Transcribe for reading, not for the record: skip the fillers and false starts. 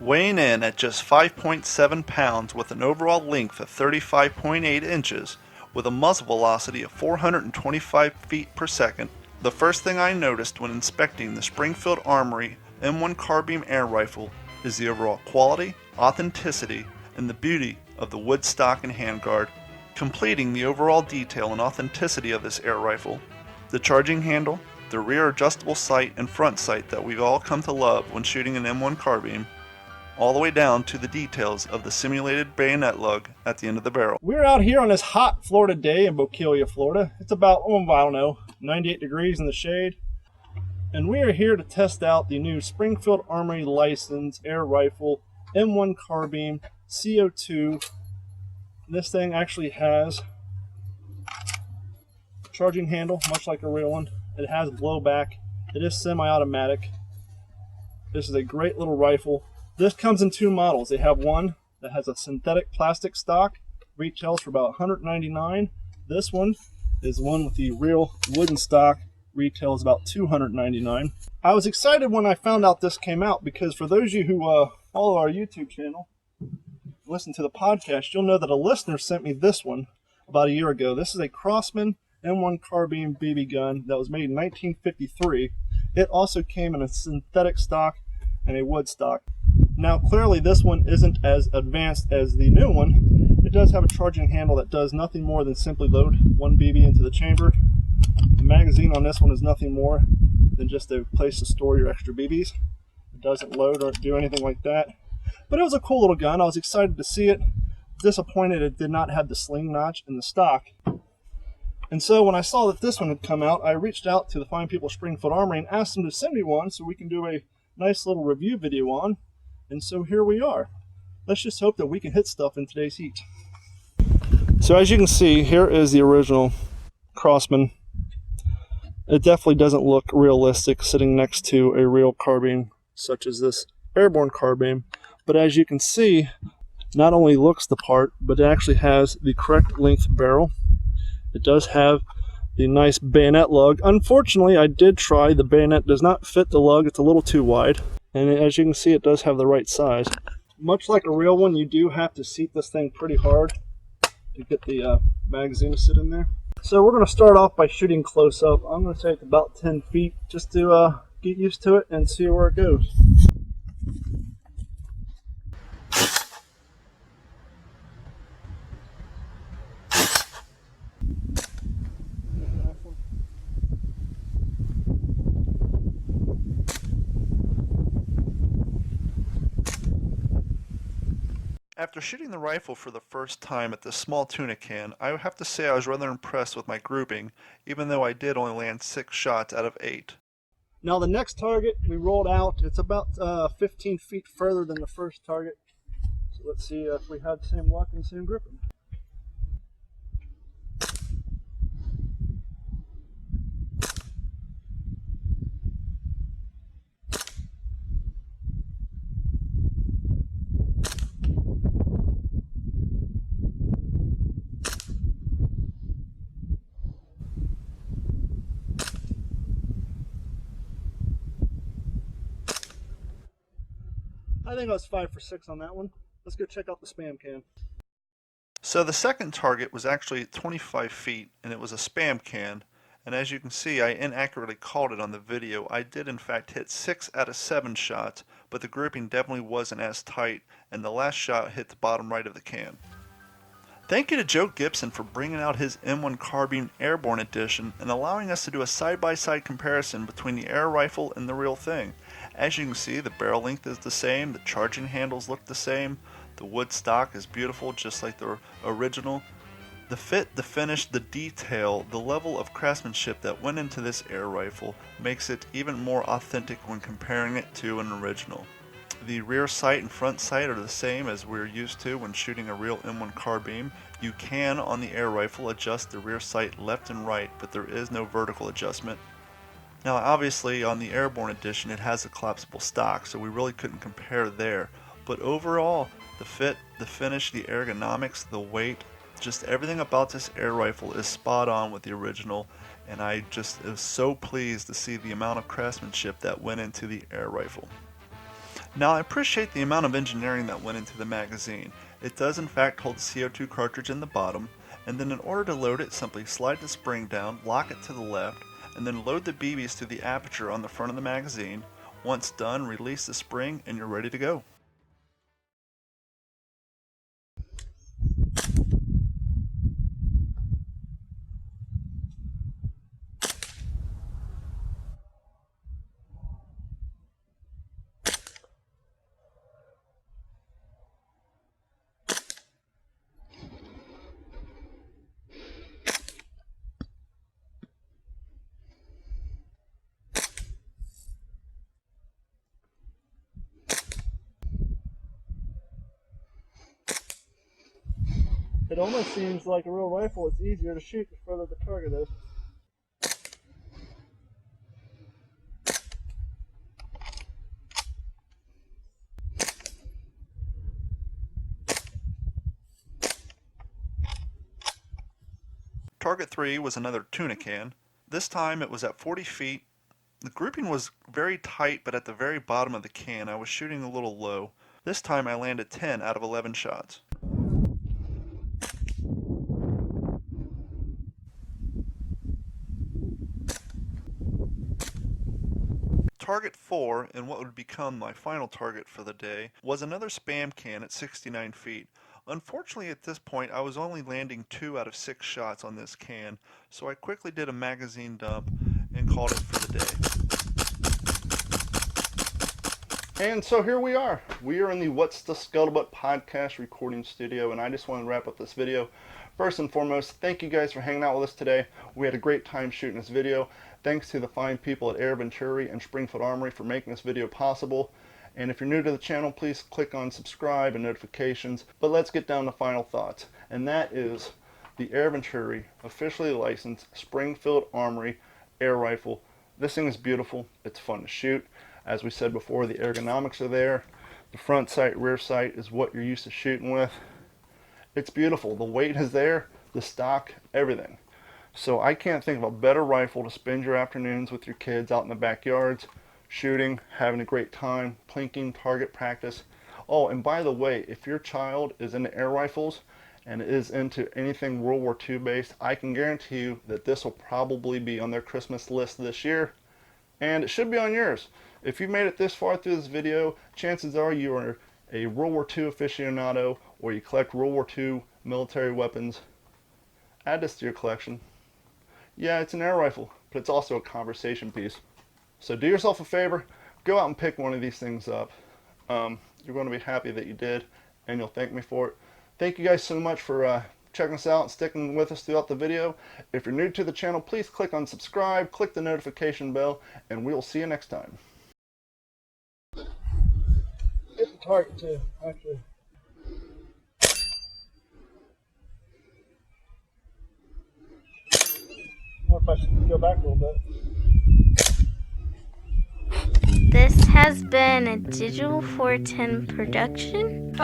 Weighing in at just 5.7 pounds with an overall length of 35.8 inches, with a muzzle velocity of 425 feet per second, the first thing I noticed when inspecting the Springfield Armory M1 Carbine air rifle is the overall quality, authenticity, and the beauty of the wood stock and handguard, completing the overall detail and authenticity of this air rifle. The charging handle, the rear adjustable sight and front sight that we've all come to love when shooting an M1 carbine, all the way down to the details of the simulated bayonet lug at the end of the barrel. We're out here on this hot Florida day in Bokeelia, Florida. It's about, I don't know, 98 degrees in the shade. And we are here to test out the new Springfield Armory licensed air rifle M1 carbine CO2. This thing actually has a charging handle, much like a real one. It has blowback. It is semi-automatic. This is a great little rifle. This comes in two models. They have one that has a synthetic plastic stock, retails for about $199. This one is one with the real wooden stock, retails about $299. I was excited when I found out this came out because for those of you who follow our YouTube channel, listen to the podcast, you'll know that a listener sent me this one about a year ago. This is a Crosman M1 carbine BB gun that was made in 1953. It also came in a synthetic stock and a wood stock. Now clearly this one isn't as advanced as the new one. It does have a charging handle that does nothing more than simply load one BB into the chamber. The magazine on this one is nothing more than just a place to store your extra BBs. It doesn't load or do anything like that. But it was a cool little gun. I was excited to see it. Disappointed it did not have the sling notch in the stock. And so when I saw that this one had come out, I reached out to the fine people of Springfield Armory and asked them to send me one so we can do a nice little review video on. And so here we are. Let's just hope that we can hit stuff in today's heat. So as you can see, here is the original Crosman. It definitely doesn't look realistic sitting next to a real carbine such as this airborne carbine. But as you can see, not only looks the part, but it actually has the correct length barrel. It does have the nice bayonet lug. Unfortunately, I did try. The bayonet does not fit the lug. It's a little too wide. And as you can see, it does have the right size. Much like a real one, you do have to seat this thing pretty hard to get the magazine to sit in there. So we're going to start off by shooting close up. I'm going to take about 10 feet just to get used to it and see where it goes. After shooting the rifle for the first time at this small Tuna Can, I would have to say I was rather impressed with my grouping, even though I did only land 6 shots out of 8. Now the next target we rolled out, it's about 15 feet further than the first target. So let's see if we had the same luck and same gripping. I think I was 5 for 6 on that one. Let's go check out the spam can. So the second target was actually 25 feet, and it was a spam can. And as you can see, I inaccurately called it on the video. I did in fact hit 6 out of 7 shots, but the gripping definitely wasn't as tight, and the last shot hit the bottom right of the can. Thank you to Joe Gibson for bringing out his M1 Carbine Airborne Edition and allowing us to do a side-by-side comparison between the air rifle and the real thing. As you can see, the barrel length is the same, the charging handles look the same, the wood stock is beautiful just like the original. The fit, the finish, the detail, the level of craftsmanship that went into this air rifle makes it even more authentic when comparing it to an original. The rear sight and front sight are the same as we're used to when shooting a real M1 carbine. You can, on the air rifle, adjust the rear sight left and right, but there is no vertical adjustment. Now obviously on the Airborne Edition it has a collapsible stock, so we really couldn't compare there. But overall, the fit, the finish, the ergonomics, the weight, just everything about this air rifle is spot on with the original, and I just was so pleased to see the amount of craftsmanship that went into the air rifle. Now I appreciate the amount of engineering that went into the magazine. It does in fact hold the CO2 cartridge in the bottom, and then in order to load it, simply slide the spring down, lock it to the left, and then load the BBs through the aperture on the front of the magazine. Once done, release the spring and you're ready to go. It almost seems like a real rifle. It's easier to shoot the further the target is. Target 3 was another Tuna Can. This time it was at 40 feet. The grouping was very tight, but at the very bottom of the can I was shooting a little low. This time I landed 10 out of 11 shots. Target 4, and what would become my final target for the day, was another Spam Can at 69 feet. Unfortunately at this point I was only landing 2 out of 6 shots on this can, so I quickly did a magazine dump and called it for the day. And so here we are. We are in the What's the Scuttlebutt podcast recording studio, and I just want to wrap up this video. First and foremost, thank you guys for hanging out with us today. We had a great time shooting this video. Thanks to the fine people at Air Venturi and Springfield Armory for making this video possible. And if you're new to the channel, please click on subscribe and notifications. But let's get down to final thoughts. And that is the Air Venturi officially licensed Springfield Armory air rifle. This thing is beautiful. It's fun to shoot. As we said before, the ergonomics are there. The front sight, rear sight is what you're used to shooting with. It's beautiful. The weight is there, the stock, everything. So I can't think of a better rifle to spend your afternoons with your kids out in the backyards, shooting, having a great time, plinking, target practice. Oh, and by the way, if your child is into air rifles and is into anything World War II based, I can guarantee you that this will probably be on their Christmas list this year, and it should be on yours. If you made it this far through this video, chances are you are a World War II aficionado or you collect World War II military weapons. Add this to your collection. Yeah, it's an air rifle, but it's also a conversation piece. So do yourself a favor, go out and pick one of these things up. You're going to be happy that you did, and you'll thank me for it. Thank you guys so much for checking us out and sticking with us throughout the video. If you're new to the channel, please click on subscribe, click the notification bell, and we'll see you next time. Hit the target too, actually. Or if I should go back a little bit. This has been a Digital 410 production.